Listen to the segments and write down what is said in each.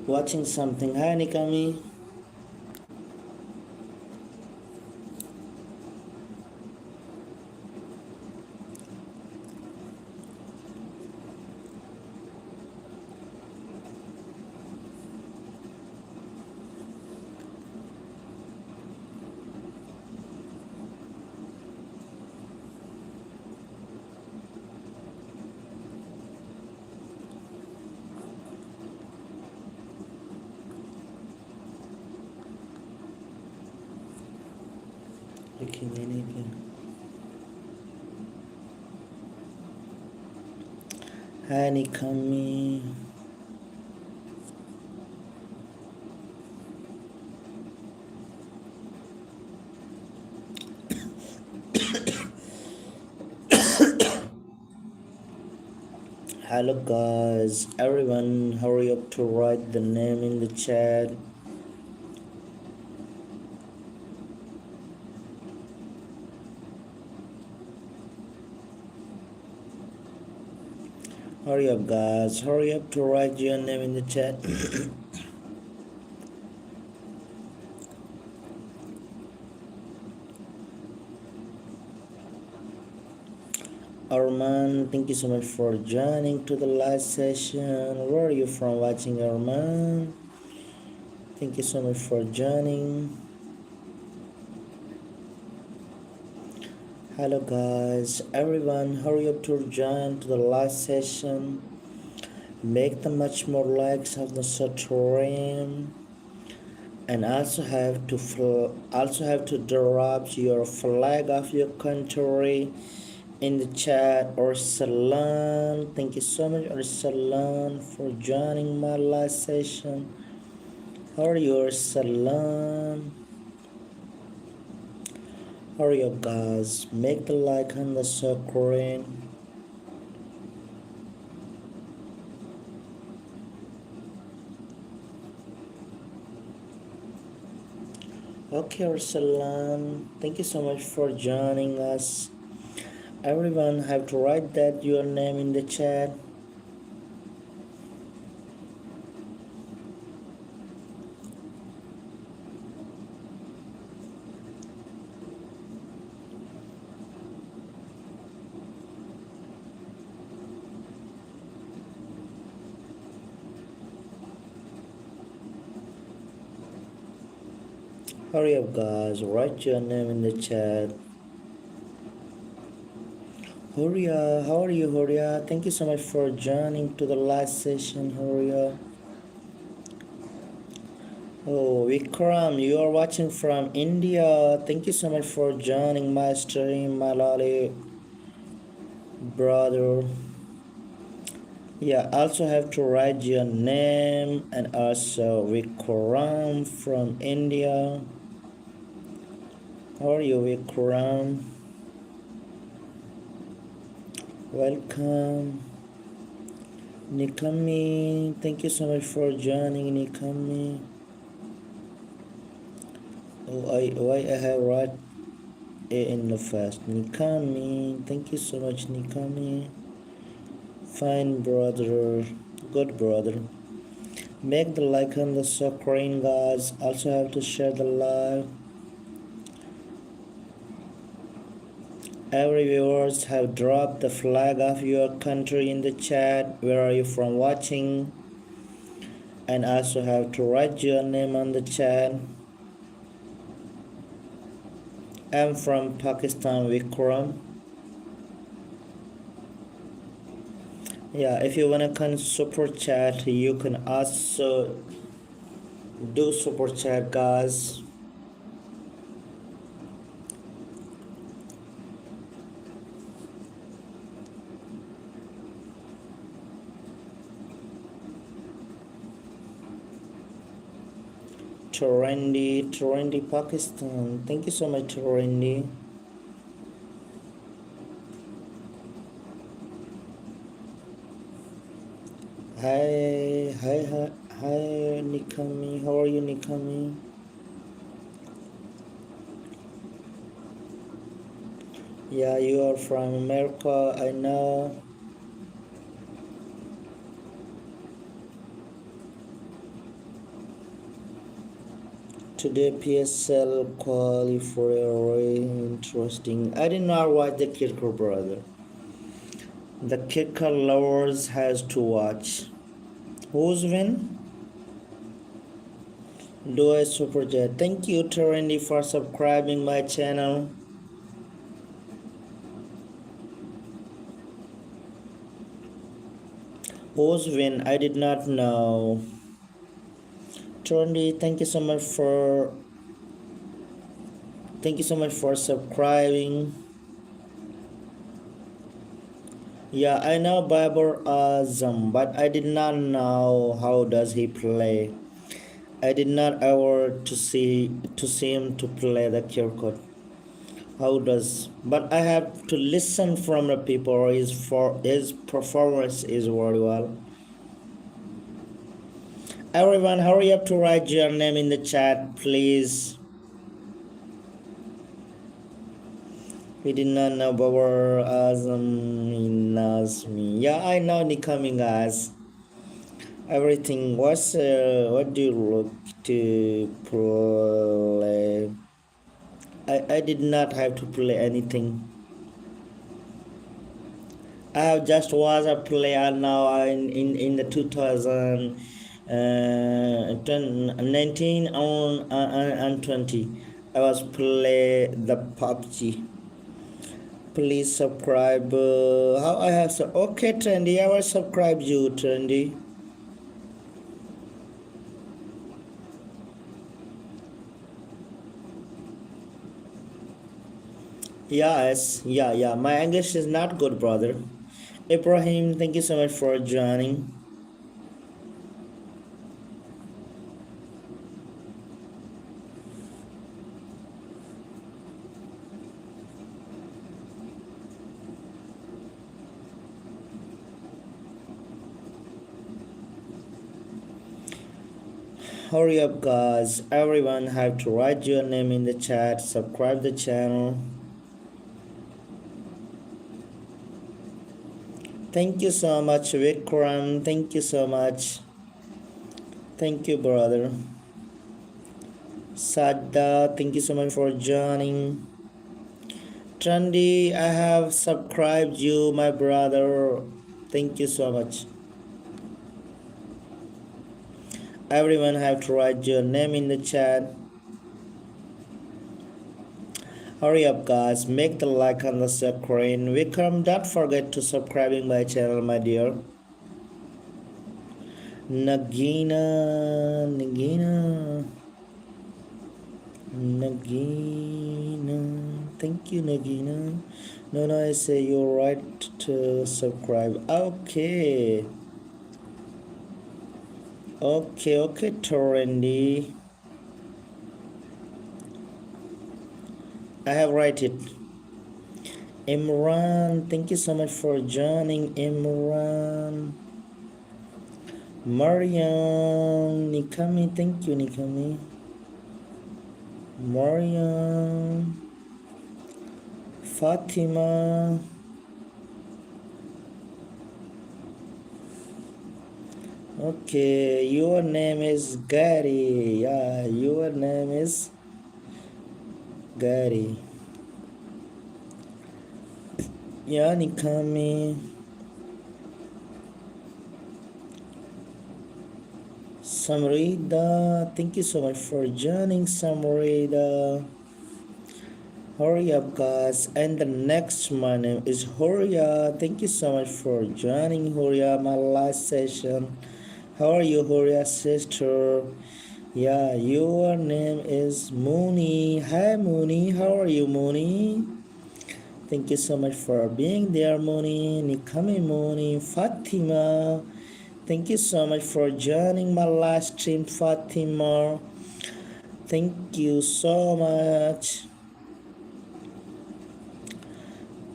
watching something. Hi, Nikami. Hi, Nikami. Hello, guys. Everyone, hurry up to write the name in the chat. Hurry up, guys. Hurry up to write your name in the chat. Arman, thank you so much for joining to the live session. Where are you from watching, Arman? Thank you so much for joining. Hello, guys. Everyone, hurry up to join to the live session. Make the much more likes of the stream, and also have to drop your flag of your country in the chat. Or Salam, thank you so much, or Salam, for joining my live session. How are you, or Salam? Hurry up, guys. Make the like on the screen. Okay, Arsalan, thank you so much for joining us. Everyone have to write that your name in the chat. Hurry up, guys. Write your name in the chat. Huria, how are you, Huria? Thank you so much for joining to the last session, Huria. Oh, Vikram, you are watching from India. Thank you so much for joining my stream, Malali brother. Yeah, also have to write your name, and also Vikram from India. How are you, Vikram? Welcome. Nikami, thank you so much for joining, Nikami. Oh, why I have write A in the first. Nikami, thank you so much, Nikami. Fine, brother. Good, brother. Make the like on the screen, guys. Also have to share the live. Every viewers have dropped the flag of your country in the chat. Where are you from watching? And also have to write your name on the chat. I'm from Pakistan, Vikram. Yeah, if you wanna come super chat, you can also do super chat, guys. Torendi, Pakistan. Thank you so much, Torendi. Hi, Nikami. How are you, Nikami? Yeah, you are from America, I know. Today PSL qualify for a interesting. I did not watch the kicker, brother. The kicker lovers has to watch. Who's win? Do a super chat. Thank you, Terendi, for subscribing my channel. Who's win? I did not know. Terendi, thank you so much for subscribing. Yeah, I know Babar Azam, but I did not know how does he play. I did not ever to see him to play the cricket. How does? But I have to listen from the people. His performance is very well. Everyone, hurry up to write your name in the chat, please. We did not know Babar Azam. He knows me. Yeah, I know Nikami, guys. Everything. What do you look to play? I did not have to play anything. I have just was a player now in the 2019 and 20. I was play the PUBG. Please subscribe. How I have okay, Trendy. I will subscribe you, Trendy. Yes, yeah. My English is not good, brother. Ibrahim, thank you so much for joining. Hurry up, guys. Everyone have to write your name in the chat, subscribe the channel. Thank you so much, Vikram. Thank you so much. Thank you, brother. Sadda, thank you so much for joining. Trendy, I have subscribed you, my brother. Thank you so much. Everyone have to write your name in the chat. Hurry up, guys. Make the like on the screen. Vikram, don't forget to subscribing my channel, my dear. Nagina. Thank you, Nagina. No, I say you're right to subscribe. Okay, Torendi. I have write it. Imran, thank you so much for joining, Imran. Mariam, Nikami, thank you, Nikami. Mariam, Fatima. Okay, your name is Gary. Yeah, your name is Gary. Yeah, Nikami. Samrida, thank you so much for joining, Samrida. Hurry up, guys. And the next, my name is Horia. Thank you so much for joining, Horia, my last session. How are you, Horia sister? Yeah, your name is Mooney. Hi, Mooney. How are you, Mooney? Thank you so much for being there, Mooney. Nikami, Mooney. Fatima. Thank you so much for joining my live stream, Fatima. Thank you so much.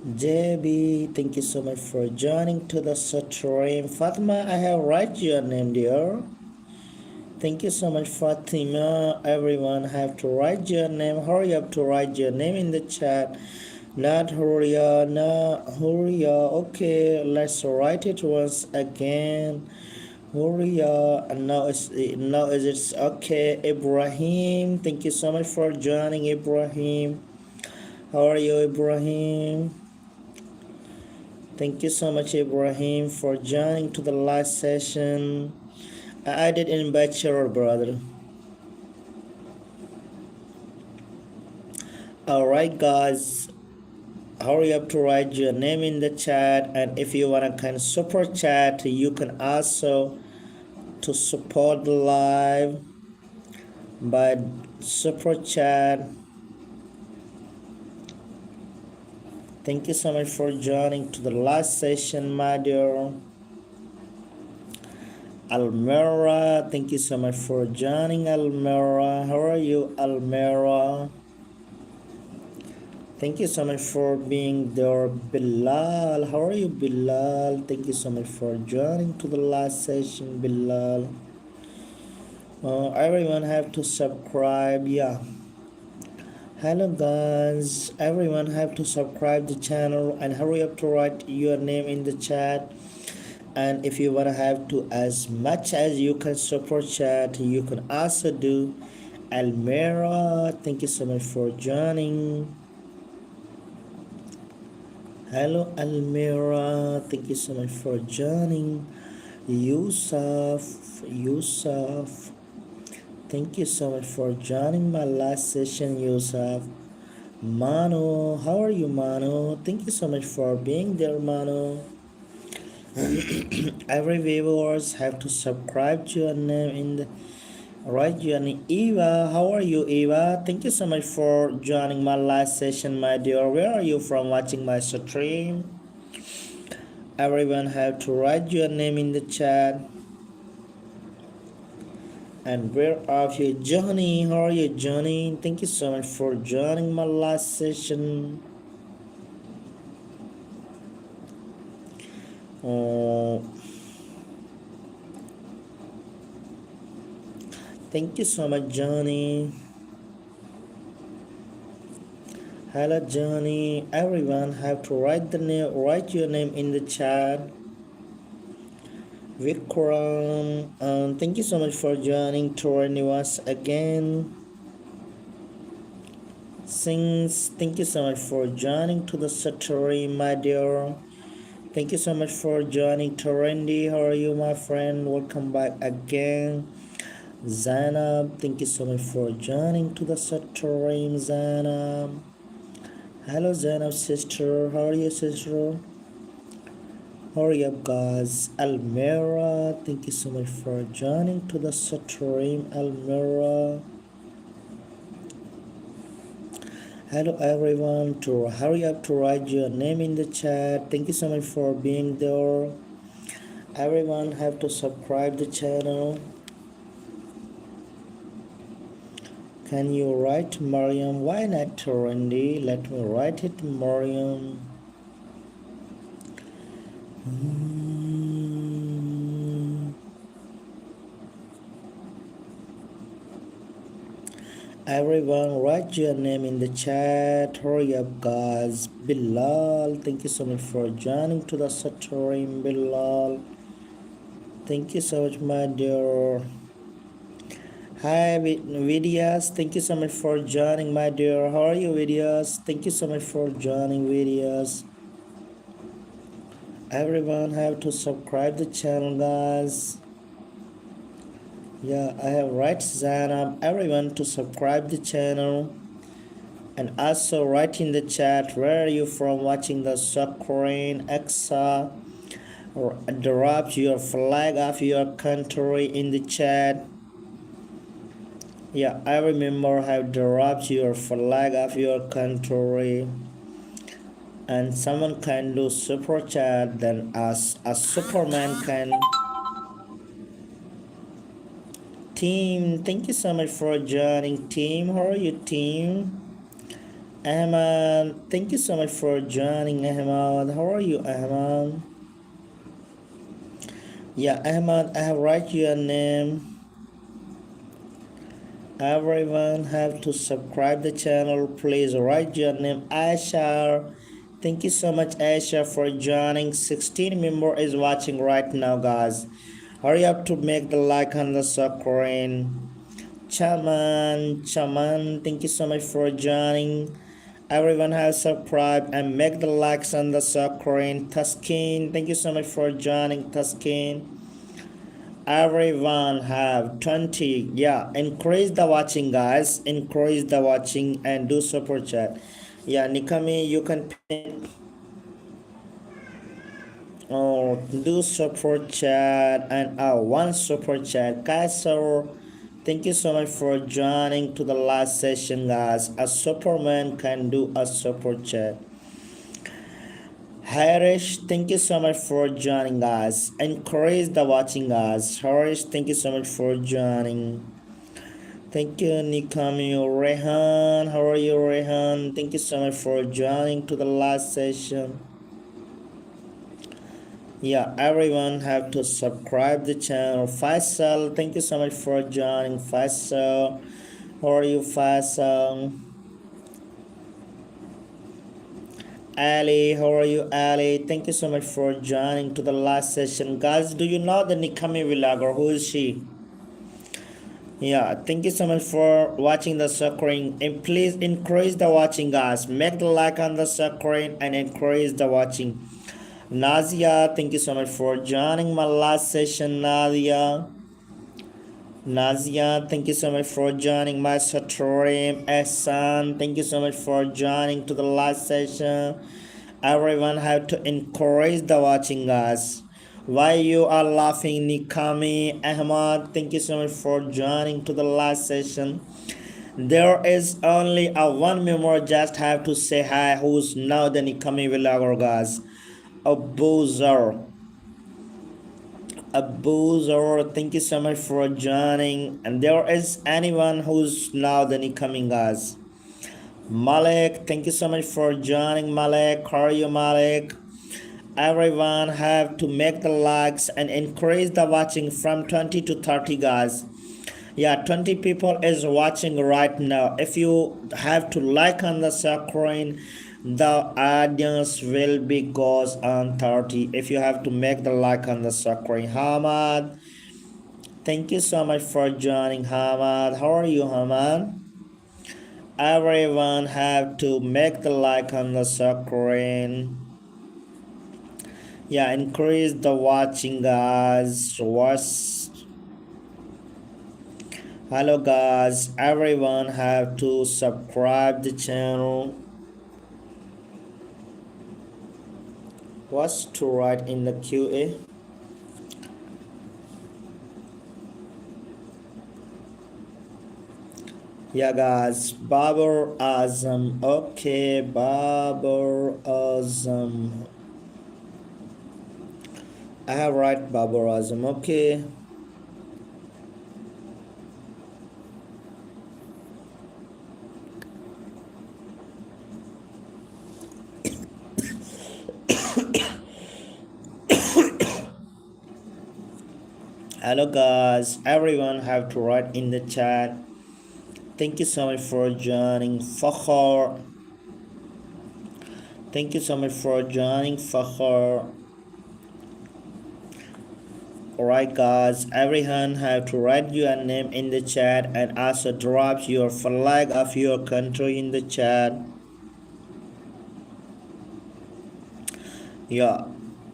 JB, thank you so much for joining to the stream. Fatima, I have write your name, dear. Thank you so much, Fatima. Everyone have to write your name. Hurry up to write your name in the chat. Not Huria, not Huria. Okay, let's write it once again. Huria, and now is it's okay. Ibrahim, thank you so much for joining, Ibrahim. How are you, Ibrahim? Thank you so much, Ibrahim, for joining to the last session. I did invite your brother. Alright, guys, hurry up to write your name in the chat, and if you want to kind of super chat, you can also to support the live by super chat. Thank you so much for joining to the last session, my dear. Almera, thank you so much for joining, Almera. How are you, Almera? Thank you so much for being there, Bilal. How are you, Bilal? Thank you so much for joining to the last session, Bilal. Everyone have to subscribe. Yeah. Hello guys. Everyone have to subscribe the channel and hurry up to write your name in the chat. And if you want to have to as much as you can support chat, you can also do. Almera, thank you so much for joining. Hello Almira, thank you so much for joining. Yusuf, thank you so much for joining my last session, Yusuf. Mano, how are you, Mano? Thank you so much for being there, Mano. Every viewers have to subscribe to your name in the right journey. Eva, how are you, Eva? Thank you so much for joining my last session, my dear. Where are you from watching my stream? Everyone have to write your name in the chat. And where are you, Johnny? How are you, Johnny? Thank you so much for joining my last session. Thank you so much, Johnny. Hello, Johnny. Everyone have to write your name in the chat. Vikram, thank you so much for joining Tornivas again. Sings, thank you so much for joining to the stream, my dear. Thank you so much for joining Torendi. How are you, my friend? Welcome back again. Zainab, thank you so much for joining to the stream, Zainab. Hello, Zainab sister. How are you, sister? Hurry up, guys. Almira, thank you so much for joining to the stream, Almira. Hello, everyone. To hurry up to write your name in the chat. Thank you so much for being there. Everyone have to subscribe the channel. Can you write Mariam? Why not Torendi? Let me write it, Mariam. Everyone write your name in the chat. Hurry up, guys. Bilal, thank you so much for joining to the stream, Bilal. Thank you so much, my dear. Hi, Vidyas. Thank you so much for joining, my dear. How are you, Vidyas? Thank you so much for joining, Vidyas. Everyone have to subscribe the channel, guys. Yeah, I have right Zainab. Everyone to subscribe the channel. And also write in the chat where are you from watching the screen. Exa, or drop your flag of your country in the chat. Yeah, I remember have dropped your flag of your country. And someone can do super chat, then as a Superman can. Team, thank you so much for joining. Team, how are you, team? Ahmad, thank you so much for joining. Ahmad, how are you, Ahmad? Yeah, Ahmad, I have write your name. Everyone have to subscribe the channel. Please write your name. Aisha, thank you so much, Aisha, for joining. 16 member is watching right now, guys. Hurry up to make the like on the screen. Chaman, thank you so much for joining. Everyone has subscribed and make the likes on the screen. Tuskin, thank you so much for joining. Tuskin, everyone have 20. Yeah, increase the watching, guys. Increase the watching and do super chat. Yeah, Nikami, you can pin or do super chat and one super chat, guys. So thank you so much for joining to the last session, guys. A superman can do a super chat. Harish, thank you so much for joining, guys. Encourage the watching, guys. Harish, thank you so much for joining. Thank you, Nikami. Rehan, how are you, Rehan? Thank you so much for joining to the last session. Yeah, everyone have to subscribe the channel. Faisal, thank you so much for joining. Faisal, how are you, Faisal? Ali, how are you, Ali? Thank you so much for joining to the last session. Guys, do you know the Nikami vlogger? Who is she? Yeah, thank you so much for watching the screen. And please increase the watching, guys. Make the like on the screen and increase the watching. Nazia, thank you so much for joining my last session, Nadia. Nazia, thank you so much for joining my stream. Ehsan, thank you so much for joining to the last session. Everyone have to encourage the watching, guys. Why you are laughing, Nikami? Ahmad, thank you so much for joining to the last session. There is only a one member, just have to say hi, who's now the Nikami vlogger, guys. Abuzer. Abuzer, thank you so much for joining. And there is anyone who's now the coming, guys. Malik, thank you so much for joining. Malik, how are you, Malik? Everyone have to make the likes and increase the watching from 20 to 30, guys. Yeah, 20 people is watching right now. If you have to like on the screen, the audience will be goes on 30. If you have to make the like on the screen. Hamad, thank you so much for joining. Hamad, how are you, Hamad? Everyone have to make the like on the screen. Yeah, increase the watching, guys. Hello, guys. Everyone have to subscribe the channel. What's to write in the QA? Yeah, guys. Babar Azam. Okay, Babar Azam. I have write Babar Azam. Okay. Hello, guys. Everyone have to write in the chat. Thank you so much for joining. Fakhar. Thank you so much for joining, Fakhar. Alright, guys, everyone have to write your name in the chat and also drop your flag of your country in the chat. Yeah,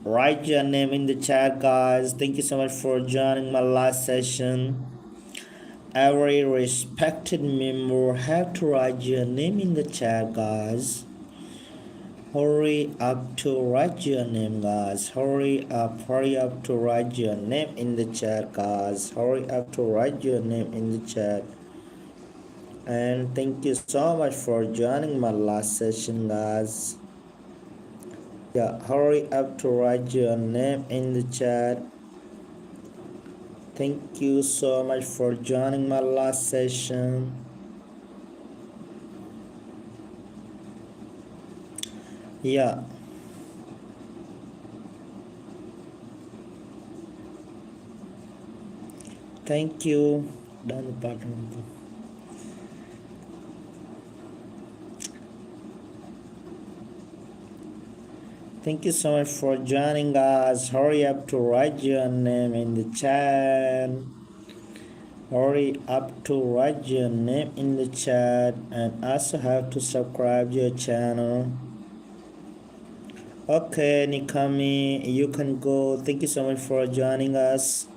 write your name in the chat, guys. Thank you so much for joining my last session. Every respected member have to write your name in the chat, guys. Hurry up to write your name, guys. Hurry up to write your name in the chat, guys. Hurry up to write your name in the chat. And thank you so much for joining my last session, guys. Yeah, hurry up to write your name in the chat. Thank you so much for joining my last session. Yeah. Thank you. Done button. Thank you so much for joining us. Hurry up to write your name in the chat. Hurry up to write your name in the chat and also have to subscribe your channel. Okay, Nikami, you can go. Thank you so much for joining us.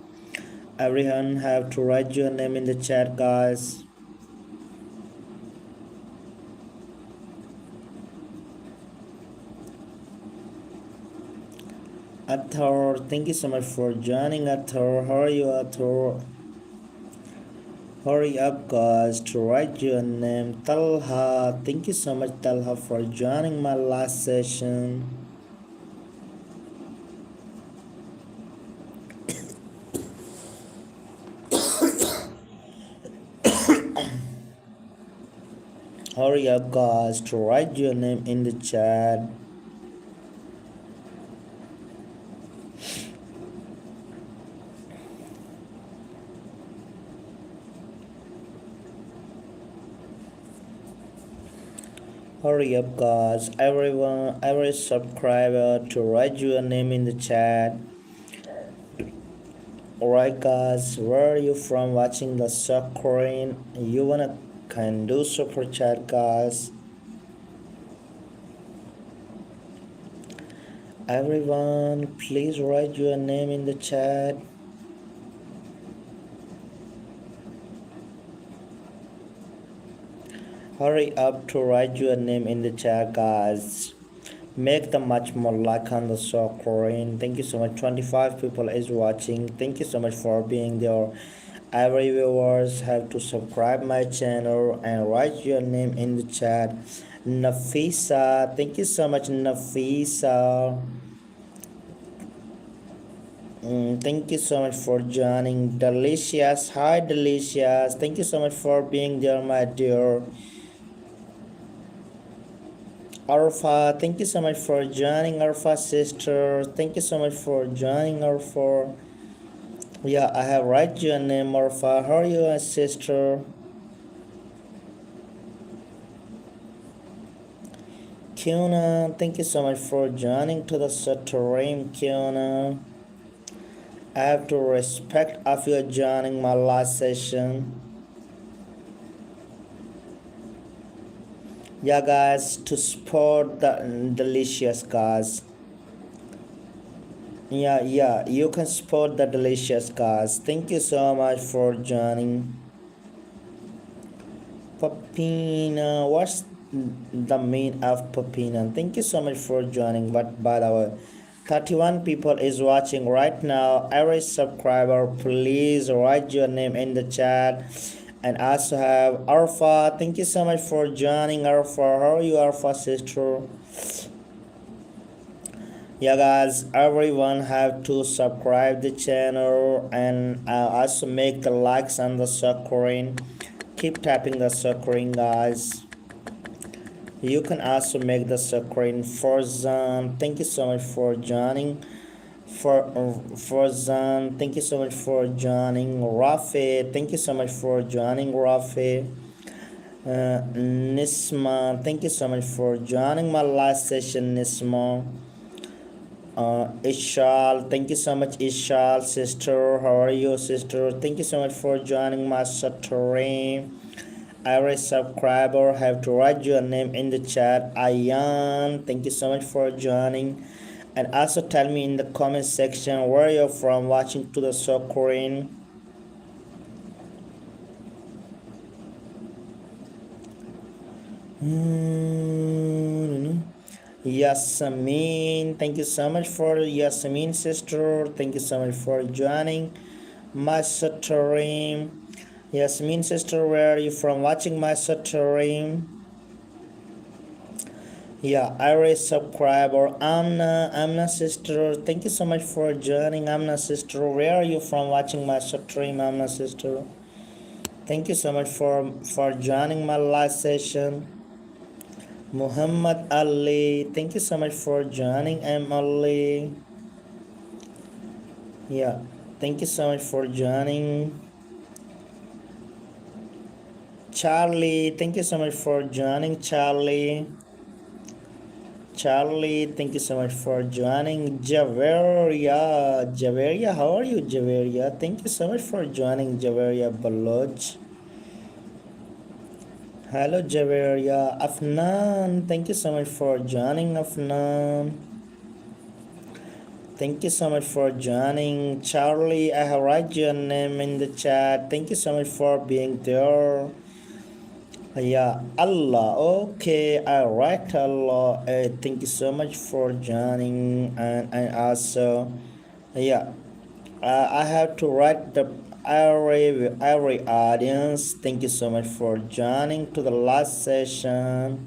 Everyone have to write your name in the chat, guys. Athor, thank you so much for joining. Athor, how are you, Athor? Hurry up, guys, to write your name. Talha, thank you so much, Talha, for joining my last session. Hurry up, guys, to write your name in the chat. Hurry up, guys, everyone, every subscriber to write your name in the chat. Alright, guys, where are you from watching the screen? You wanna can do super chat, guys. Everyone, please write your name in the chat. Hurry up to write your name in the chat, guys. Make them much more like on the screen. Thank you so much. 25 people is watching. Thank you so much for being there. Every viewers have to subscribe my channel and write your name in the chat. Nafisa, thank you so much, Nafisa. Thank you so much for joining. Delicious, hi Delicious. Thank you so much for being there, my dear. Arfa, thank you so much for joining, Arfa sister. Thank you so much for joining, Arfa. Yeah, I have write your name, Arfa. How are you, sister? Kiona, thank you so much for joining to the stream, Kiona. I have to respect of you joining my last session. Yeah, guys, to support the Delicious, guys. Yeah, you can support the Delicious, guys. Thank you so much for joining. Papina, what's the meaning of Papina? Thank you so much for joining. But by the way, 31 people is watching right now. Every subscriber, please write your name in the chat. And also have Arfa. Thank you so much for joining, Arfa. How are you, Arfa sister? Yeah, guys, everyone have to subscribe the channel and also make the likes on the screen. Keep tapping the screen, guys. You can also make the screen for Zan. Thank you so much for joining. For Zan, thank you so much for joining. Rafi, thank you so much for joining, Rafi. Nisma, thank you so much for joining my last session, Nisma. Ishal, thank you so much, Ishal sister. How are you, sister? Thank you so much for joining my stream. Every subscriber have to write your name in the chat. Ayan, thank you so much for joining. And also tell me in the comment section where you're from watching to the screen. Yasamin, thank you so much for Yasamin sister. Thank you so much for joining my stream. Yasmin sister, where are you from watching my stream? Yeah, Iris subscriber. Amna sister, thank you so much for joining. Amna sister, where are you from watching my stream? Amna sister, thank you so much for joining my last session. Muhammad Ali, thank you so much for joining. Ali. Yeah, thank you so much for joining. Charlie, thank you so much for joining, Charlie. Charlie, thank you so much for joining. Javeria, how are you, Javeria? Thank you so much for joining, Javeria Baloch. Hello, Javeria. Afnan, thank you so much for joining, Afnan. Thank you so much for joining. Charlie, I have write your name in the chat. Thank you so much for being there. Yeah, Allah. Okay, all right, Allah. Thank you so much for joining, and also, yeah, I have to write the every audience. Thank you so much for joining to the last session,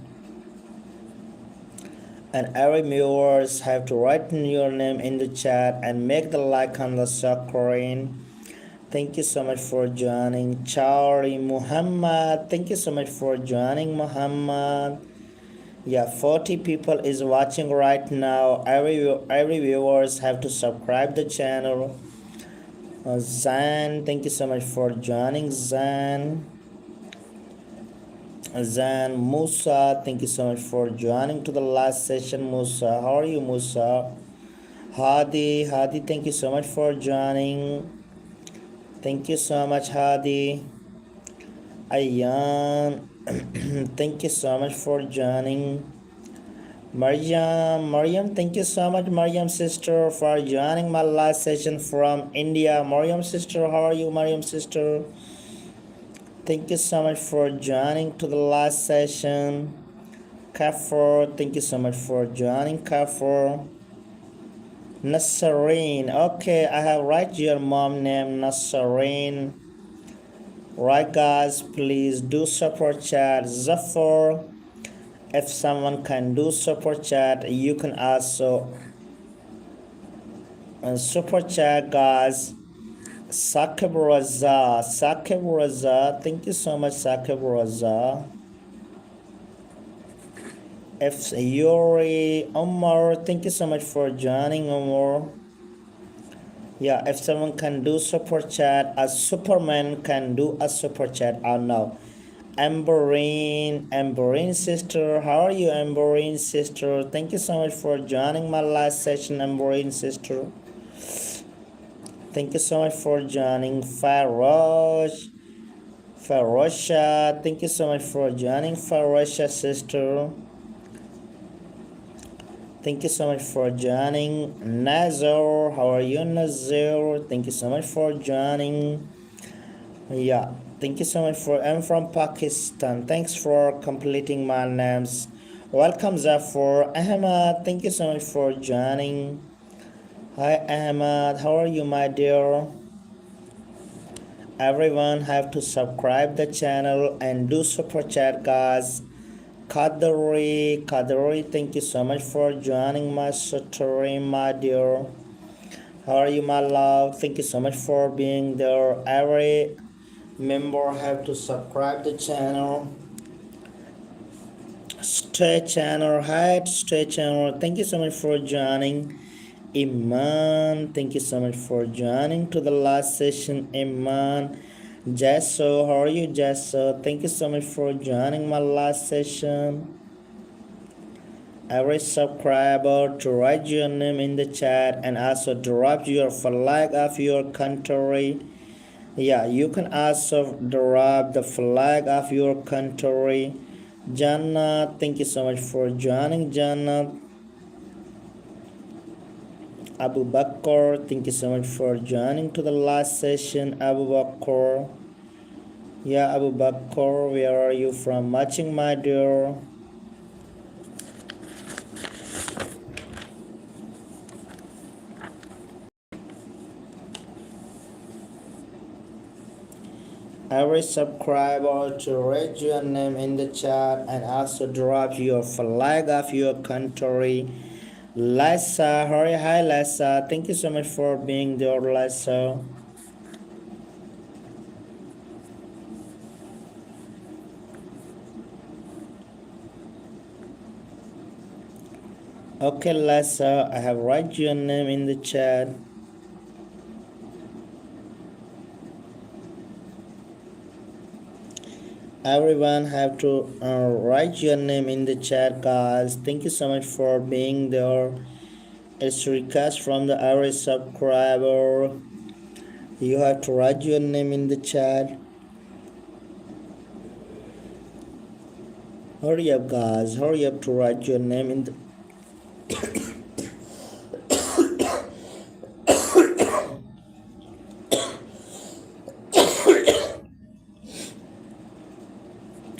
and every viewers have to write your name in the chat and make the like on the screen. Thank you so much for joining, Charlie Muhammad. Thank you so much for joining, Muhammad. Yeah, 40 people is watching right now. Every viewers have to subscribe the channel. Zan, thank you so much for joining, Zan. Zan Musa, thank you so much for joining to the last session, Musa. How are you, Musa? Hadi, thank you so much for joining. Thank you so much, Hadi. Ayan, thank you so much for joining. Mariam, thank you so much, Mariam sister, for joining my last session from India. Mariam sister, how are you, Mariam sister? Thank you so much for joining to the last session. Kafur, thank you so much for joining, Kafur. Nasareen, okay, I have write your mom name, Nasareen. Right, guys, please do support chat. Zafar, if someone can do support chat, you can also super chat, guys. Sakib Raza, thank you so much, Sakib Raza. If Yuri Omar, thank you so much for joining, Omar. Yeah, if someone can do super chat, a Superman can do a super chat. I know. Amberine sister, how are you, Amberine sister? Thank you so much for joining my last session, Amberine sister. Thank you so much for joining. Farosha, thank you so much for joining, Farosha sister. Thank you so much for joining. Nazar, how are you, Nazar? Thank you so much for joining. Yeah, thank you so much for. I'm from Pakistan. Thanks for completing my names. Welcome, Zafar. Ahmad, thank you so much for joining. Hi, Ahmad. How are you, my dear? Everyone have to subscribe the channel and do super chat, guys. Kadari, thank you so much for joining my stream, my dear. How are you, my love? Thank you so much for being there. Every member have to subscribe the channel. Stay channel, thank you so much for joining. Iman, thank you so much for joining to the last session, Iman. Jesso, how are you, Jesso? Thank you so much for joining my last session. Every subscriber to write your name in the chat and also drop your flag of your country. Yeah, you can also drop the flag of your country. Jannah, thank you so much for joining, Jannah. Abu Bakr, thank you so much for joining to the last session, Abu Bakr. Yeah, Abu Bakr, where are you from? Watching, my dear. Every subscriber to write your name in the chat and also drop your flag of your country. Lisa, hurry, hi Lisa, thank you so much for being there, Lisa. Okay, Lisa, I have write your name in the chat. Everyone have to write your name in the chat, guys. Thank you so much for being there. It's a request from the every subscriber. You have to write your name in the chat. Hurry up, guys. Hurry up to write your name in the.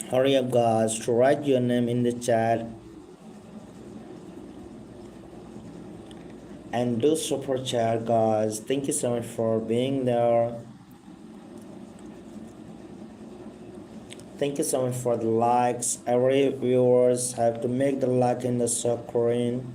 Hurry up, guys, to write your name in the chat and do super chat, guys. Thank you so much for being there. Thank you so much for the likes. Every viewers have to make the like in the screen.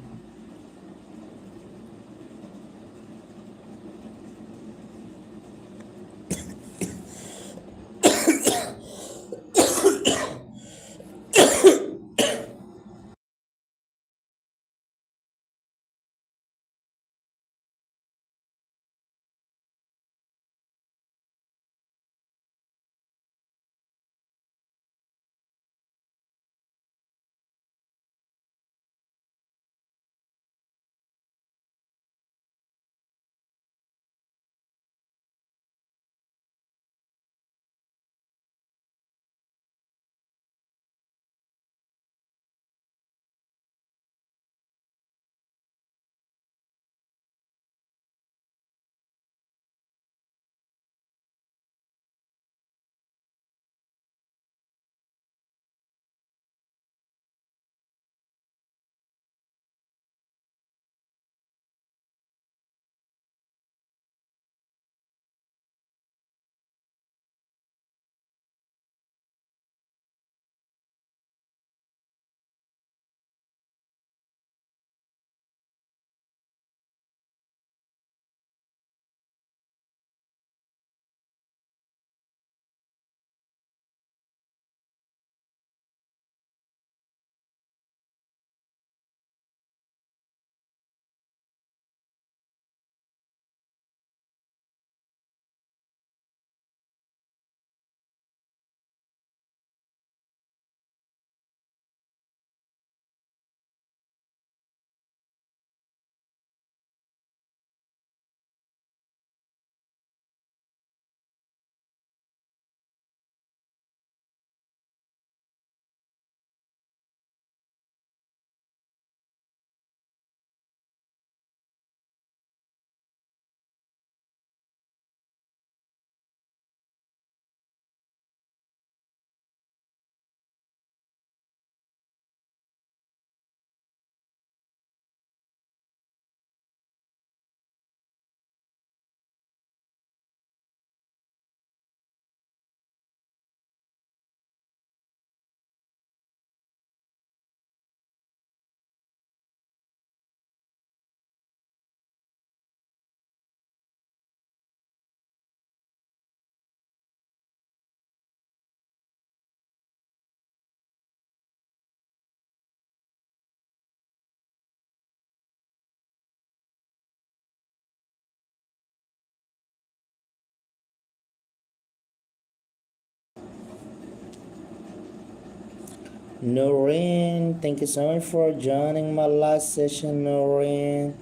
Noreen, thank you so much for joining my last session, Noreen.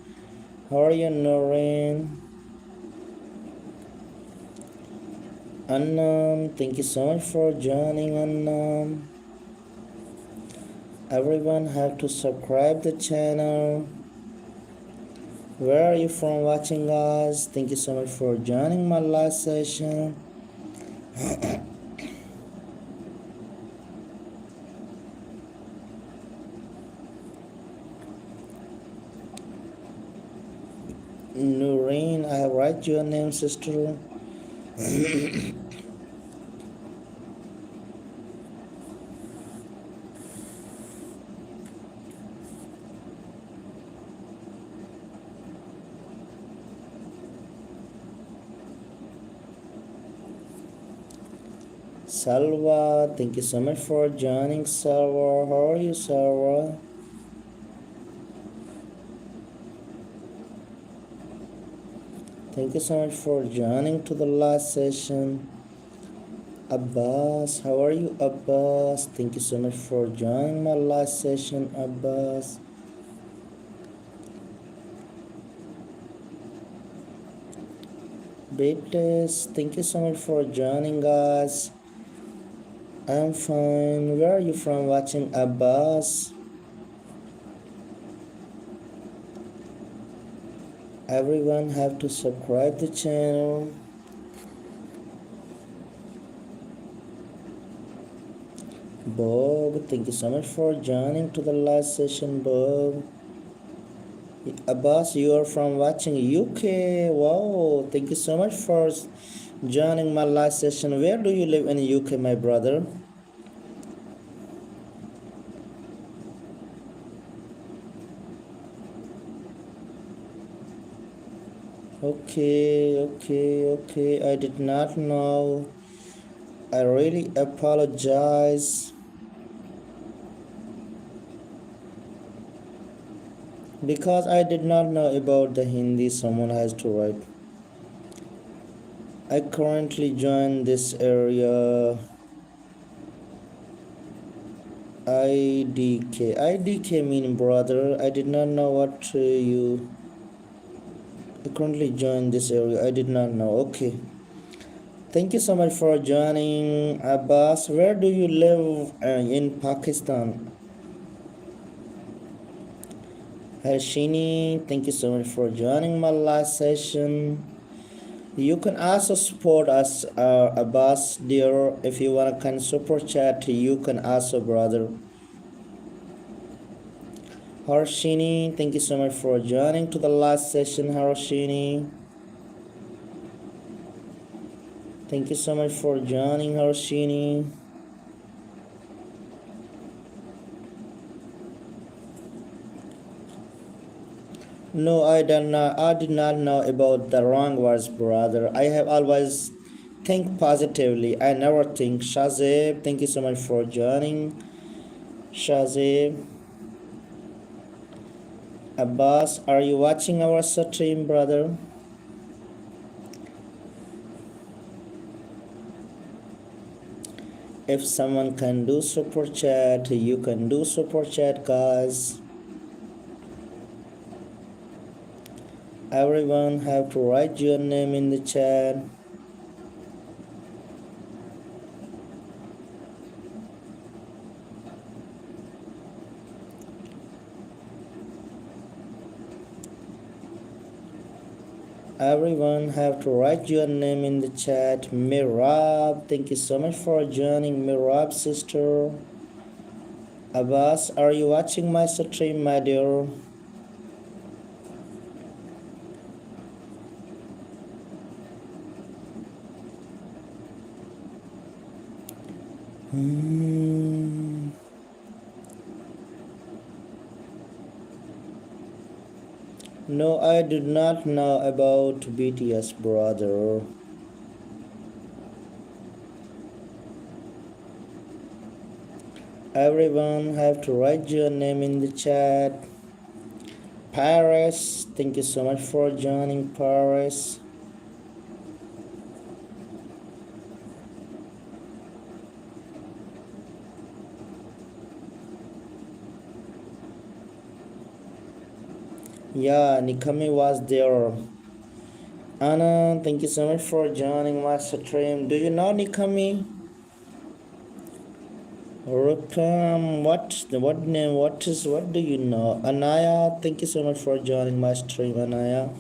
How are you, Noreen? Annam, thank you so much for joining, Annam. Everyone have to subscribe the channel. Where are you from watching, guys? Thank you so much for joining my last session. Noreen, I write your name, sister. Salwa, thank you so much for joining, Salwa. How are you, Salwa? Thank you so much for joining to the last session. Abbas, how are you, Abbas? Thank you so much for joining my last session, Abbas. Beatrice, thank you so much for joining us. I'm fine. Where are you from watching, Abbas? Everyone have to subscribe the channel. Bob, thank you so much for joining to the last session, Bob. Abbas, you are from watching UK. Wow, thank you so much for joining my last session. Where do you live in UK, my brother? Okay. I did not know. I really apologize because I did not know about the Hindi. Someone has to write. I currently joined this area. IDK meaning brother. I did not know what you. I currently joined this area. I did not know. Okay. Thank you so much for joining, Abbas. Where do you live in Pakistan? Harshini, thank you so much for joining my last session. You can also support us, Abbas, dear. If you want to kind of super chat, you can also, brother. Harshini, thank you so much for joining to the last session, Harshini. Thank you so much for joining, Harshini. No, I did not know about the wrong words, brother. I have always think positively. I never think. Shazib, thank you so much for joining. Shazib. Abbas, are you watching our stream, brother? If someone can do super chat, you can do super chat, guys. Everyone have to write your name in the chat. Everyone have to write your name in the chat. Mirab, thank you so much for joining, Mirab sister. Abbas, are you watching my stream, my dear? No, I did not know about BTS, brother. Everyone have to write your name in the chat. Paris, thank you so much for joining, Paris. Yeah, Nikami was there. Anna, thank you so much for joining my stream. Do you know Nikami? Rukam, what do you know? Anaya, thank you so much for joining my stream, Anaya.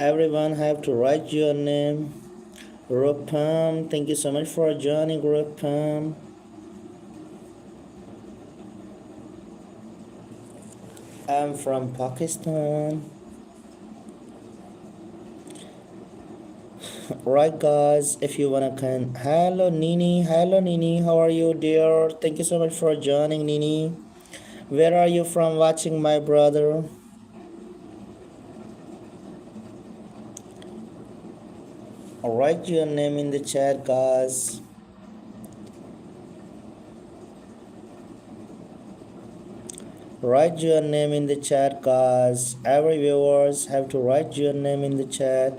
Everyone have to write your name. Rupam, thank you so much for joining, Rupam. I'm from Pakistan. Right, guys, if you wanna can. Hello Nini, how are you, dear? Thank you so much for joining, Nini. Where are you from watching, my brother? Write your name in the chat, guys. Write your name in the chat, guys. Every viewers have to write your name in the chat.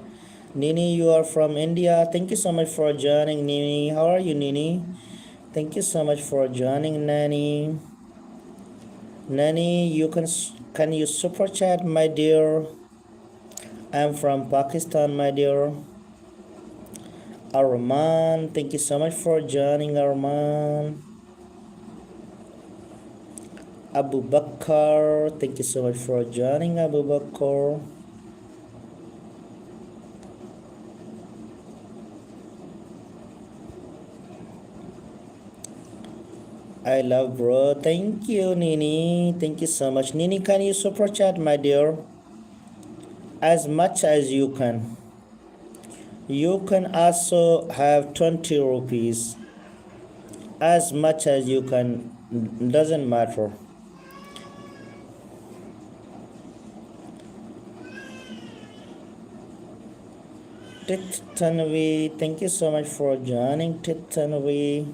Nini, you are from India. Thank you so much for joining, Nini. How are you, Nini? Thank you so much for joining, Nani. Nani, can you super chat, my dear? I'm from Pakistan, my dear. Arman, thank you so much for joining, Arman. Abu Bakr, thank you so much for joining, Abu Bakr. I love, bro. Thank you, Nini. Thank you so much. Nini, can you super chat, my dear? As much as you can. You can also have 20 rupees. As much as you can. Doesn't matter. Tit Tanvi, thank you so much for joining, Tit Tanvi.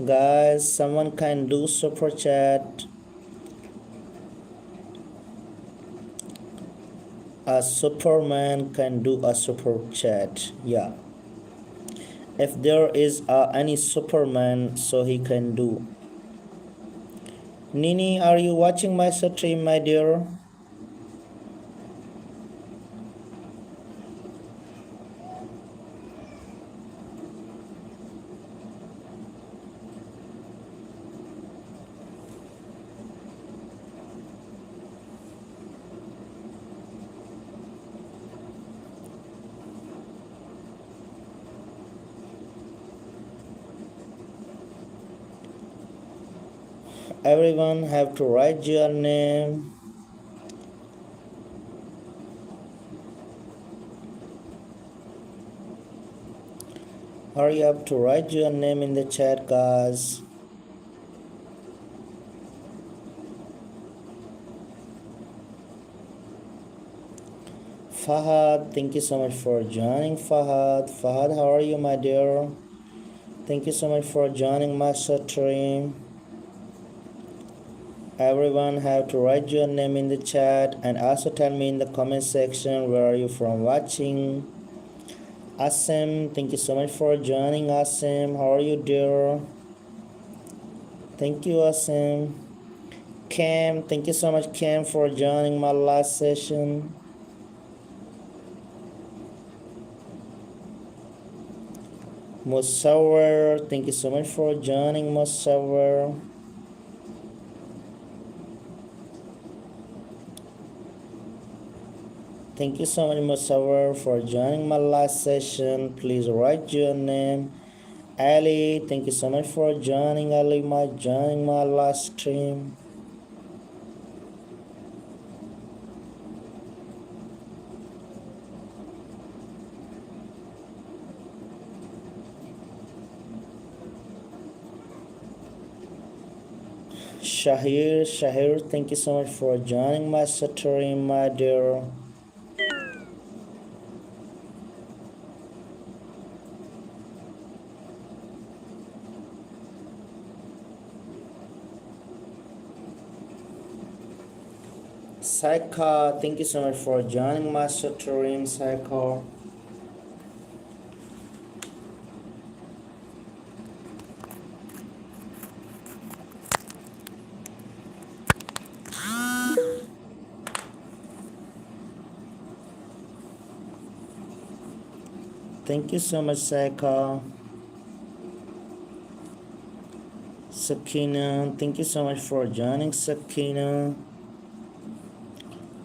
Guys, someone can do super chat. A Superman can do a super chat. Yeah. If there is any Superman, so he can do. Nini, are you watching my stream, my dear? Everyone have to write your name. Hurry up to write your name in the chat, guys. Fahad, thank you so much for joining, Fahad. Fahad, how are you, my dear? Thank you so much for joining my stream. Everyone have to write your name in the chat and also tell me in the comment section where are you from watching. Asim, thank you so much for joining, Asim. How are you, dear? Thank you, Asim. Cam, thank you so much, Cam, for joining my last session. Musawar, thank you so much for joining, Musawar. Thank you so much, Musawar, for joining my last session. Please write your name. Ali, thank you so much for joining, Ali, joining my last stream. Shahir, thank you so much for joining my stream, my dear. Saika, thank you so much for joining my stream, Saika. Thank you so much, Saika. Sakina, thank you so much for joining, Sakina.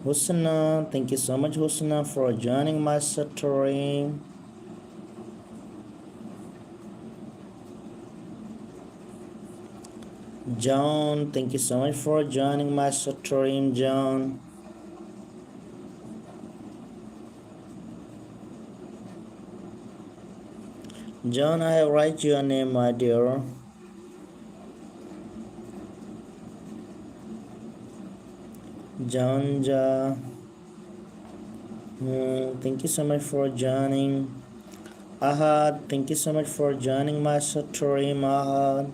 Husna, thank you so much, Husna, for joining my stream. John, thank you so much for joining my stream, John. John, I have write your name, my dear. John, thank you so much for joining. Ahad, thank you so much for joining my stream, Ahad.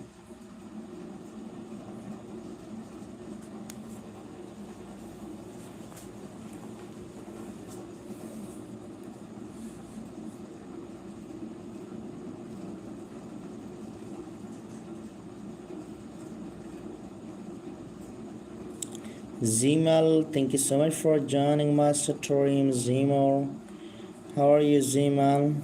Zimal, thank you so much for joining my stream. Zimal, how are you, Zimal?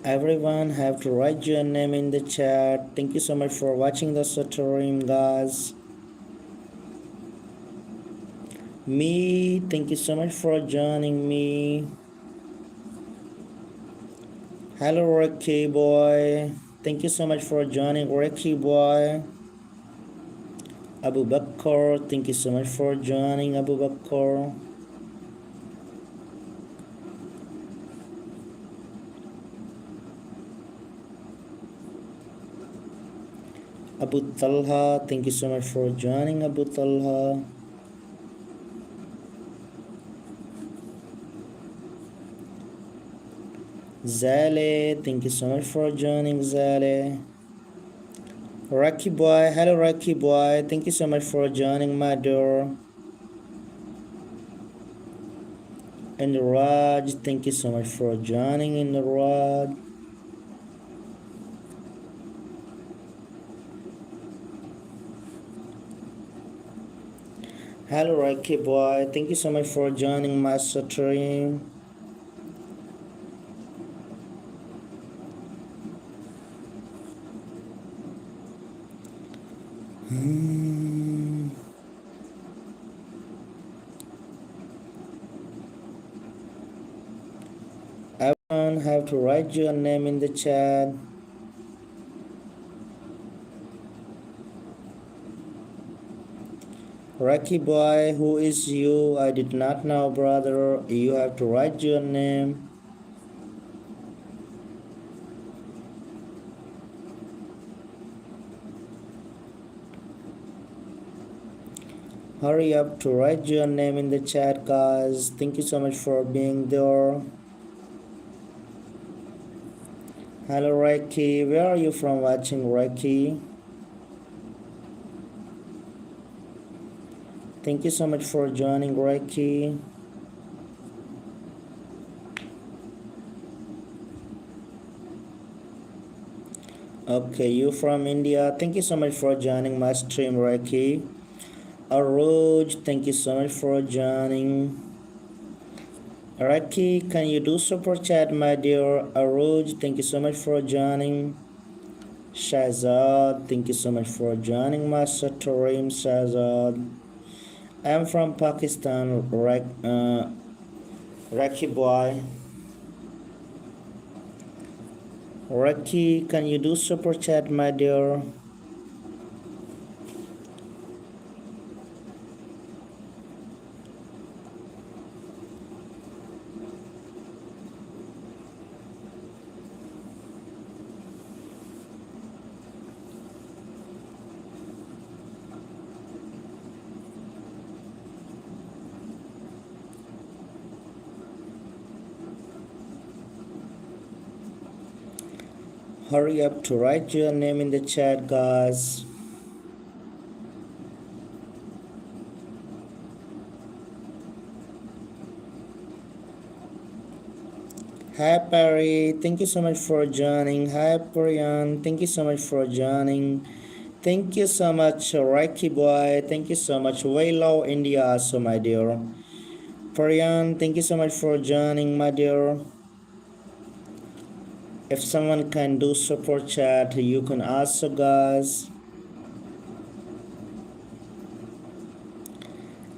Everyone have to write your name in the chat. Thank you so much for watching the stream, guys. Me, thank you so much for joining me. Hello, Ricky boy. Thank you so much for joining, Ricky boy. Abu Bakr, thank you so much for joining, Abu Bakr. Abu Talha, thank you so much for joining, Abu Talha. Zale, thank you so much for joining, Zale. Rocky boy, hello Rocky boy, thank you so much for joining my door. And Raj, thank you so much for joining in the Raj. Hello Rocky boy, thank you so much for joining my stream. Everyone have to write your name in the chat. Rocky boy, who is you? I did not know, brother. You have to write your name. Hurry up to write your name in the chat, guys. Thank you so much for being there. Hello, Reiki. Where are you from watching, Reiki? Thank you so much for joining, Reiki. Okay, you from India. Thank you so much for joining my stream, Reiki. Aruj, thank you so much for joining. Reiki, can you do super chat, my dear? Aruj, thank you so much for joining. Shazad, thank you so much for joining my stream, Shazad. I'm from Pakistan, Reiki boy. Reiki, can you do super chat, my dear? Hurry up to write your name in the chat, guys. Hi Perry, thank you so much for joining. Hi Parian, thank you so much for joining. Thank you so much, Reiki boy. Thank you so much, Waylo India, also my dear. Parian, thank you so much for joining, my dear. If someone can do super chat, you can also, guys.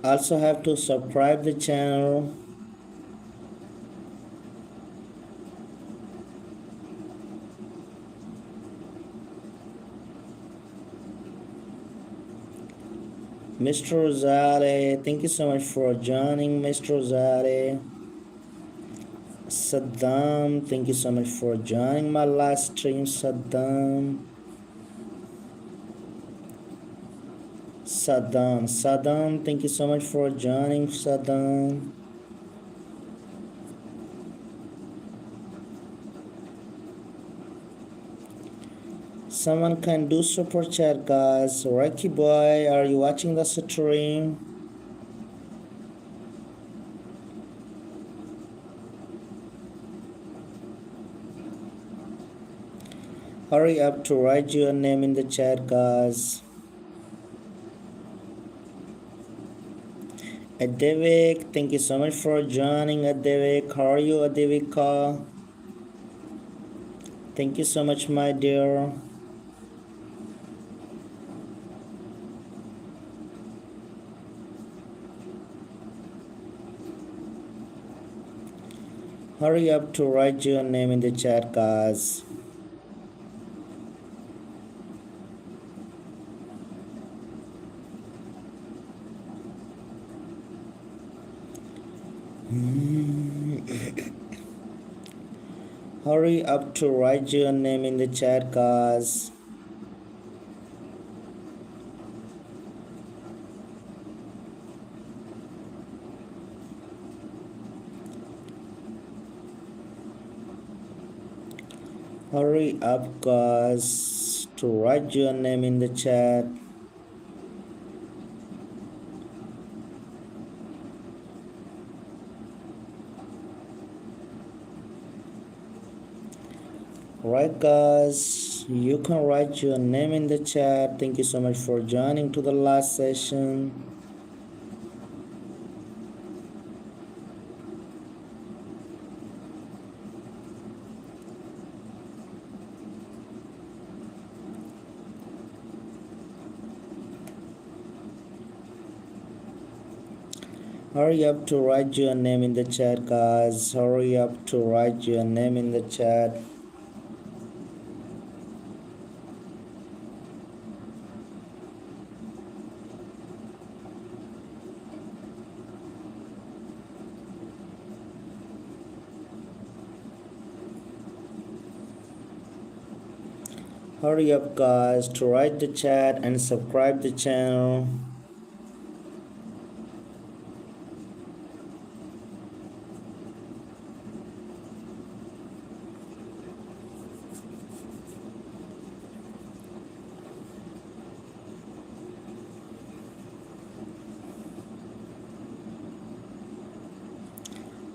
Also have to subscribe the channel. Mr. Rosale, thank you so much for joining, Mr. Rosale. Saddam, thank you so much for joining my last stream, Saddam. Saddam, thank you so much for joining, Saddam. Someone can do super chat, guys. Reiki boy, are you watching the stream? Hurry up to write your name in the chat, guys. Adevik, thank you so much for joining. Adevik, how are you, Adevika? Thank you so much, my dear. Hurry up to write your name in the chat, guys. Hurry up to write your name in the chat, guys. Hurry up, guys, to write your name in the chat. Right, guys, you can write your name in the chat. Thank you so much for joining to the last session. Hurry up to write your name in the chat, guys. Hurry up to write your name in the chat. Hurry up, guys, to write the chat and subscribe the channel.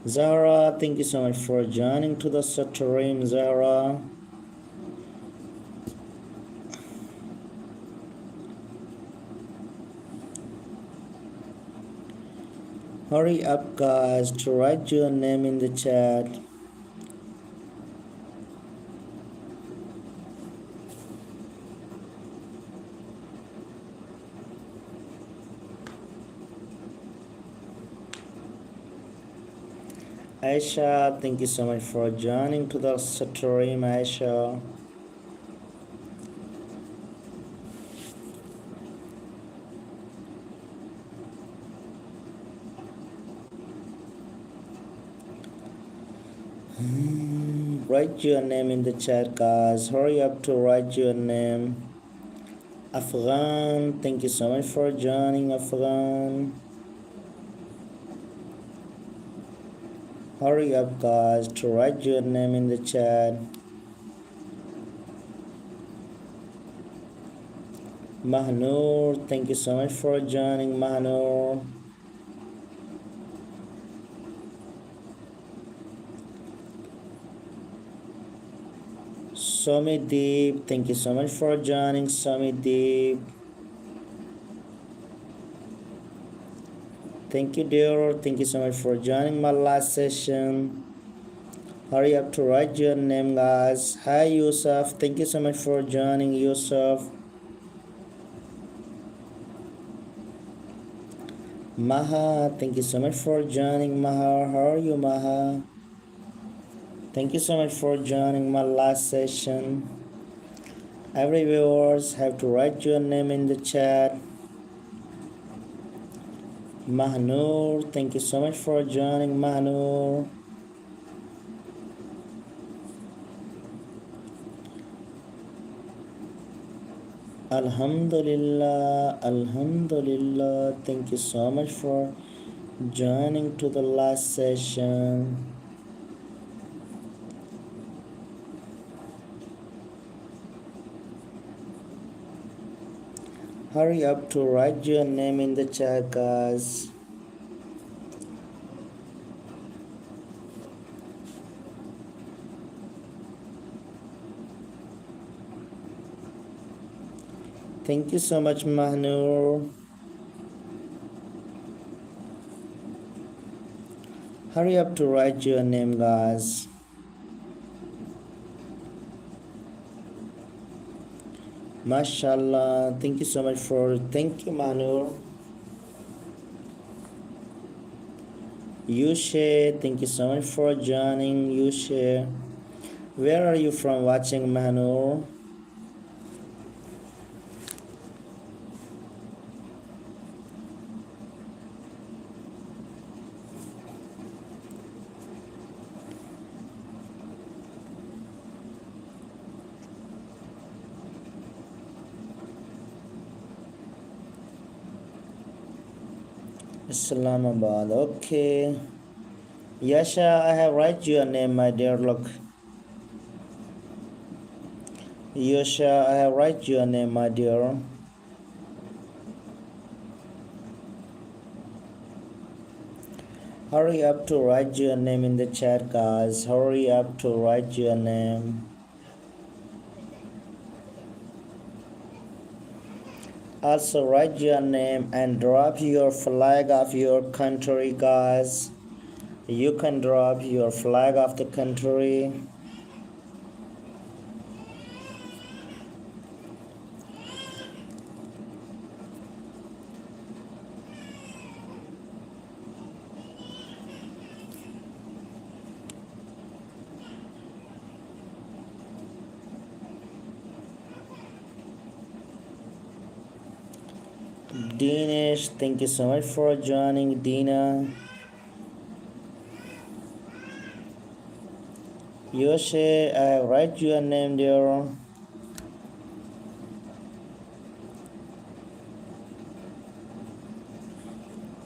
Zara, thank you so much for joining to the stream, Zara. Hurry up, guys, to write your name in the chat. Aisha, thank you so much for joining to the stream, Aisha. Write your name in the chat, guys. Hurry up to write your name. Afghan, thank you so much for joining, Afghan. Hurry up, guys, to write your name in the chat. Mahnur, thank you so much for joining, Mahnur. Somideep, thank you so much for joining, Somideep. Thank you, dear. Thank you so much for joining my last session. Hurry up to write your name, guys. Hi, Yusuf. Thank you so much for joining, Yusuf. Maha, thank you so much for joining, Maha. How are you, Maha? Thank you so much for joining my last session. Every viewers have to write your name in the chat. Mahnur, thank you so much for joining, Mahnur. Alhamdulillah, Alhamdulillah. Thank you so much for joining to the last session. Hurry up to write your name in the chat, guys. Thank you so much, Mahnur. Hurry up to write your name, guys. Mashallah. Thank you so much for. Thank you, Mahnur. Yushe, thank you so much for joining. Yushe, where are you from watching, Mahnur? Islamabad. Okay. Yasha, I have write your name, my dear. Look. Yasha, I have write your name, my dear. Hurry up to write your name in the chat, guys. Hurry up to write your name. Also write your name and drop your flag of your country, guys. You can drop your flag of the country. Dinesh, thank you so much for joining, Dina. Yoshe, I write your name there.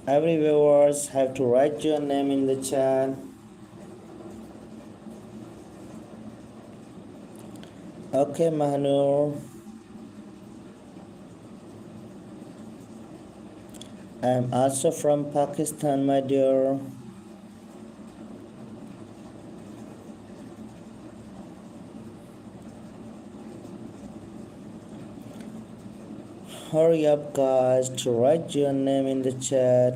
Every viewers have to write your name in the chat. Okay, Mahnur. I'm also from Pakistan, my dear. Hurry up, guys, to write your name in the chat.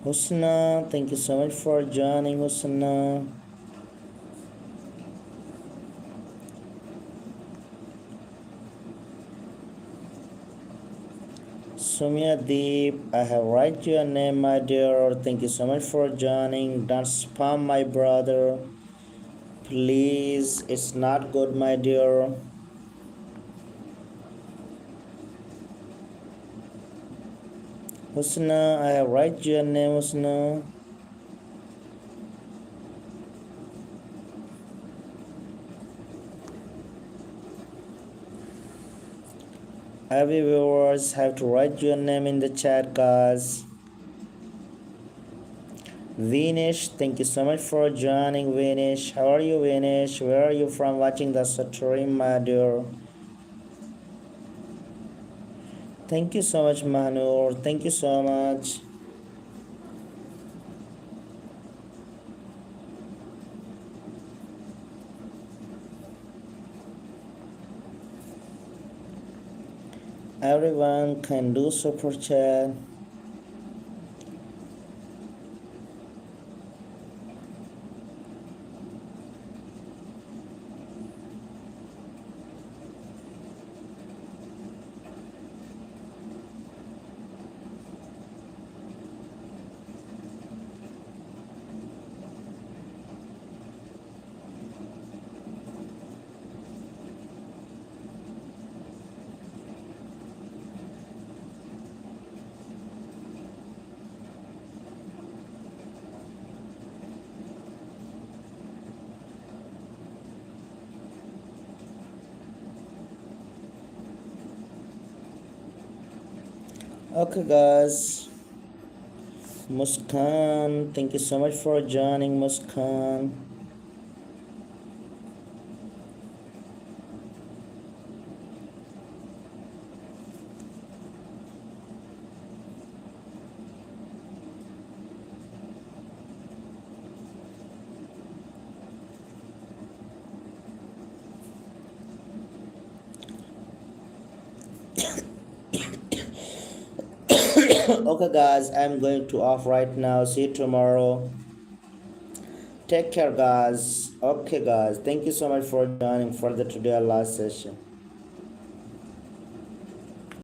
Husna, thank you so much for joining, Husna. Sumya Deep, I have write your name, my dear. Thank you so much for joining. Don't spam my brother. Please, it's not good, my dear. Husna, I have write your name, Husna. Every viewers have to write your name in the chat, guys. Vinesh, thank you so much for joining, Vinesh. How are you, Vinesh? Where are you from watching the stream, my dear? Thank you so much, Mahnur. Thank you so much. Everyone can do super chat. Okay, guys. Muskan, thank you so much for joining, Muskan. Okay, guys, I'm going to off right now. See you tomorrow. Take care, guys. Okay, guys, thank you so much for joining for the today last session.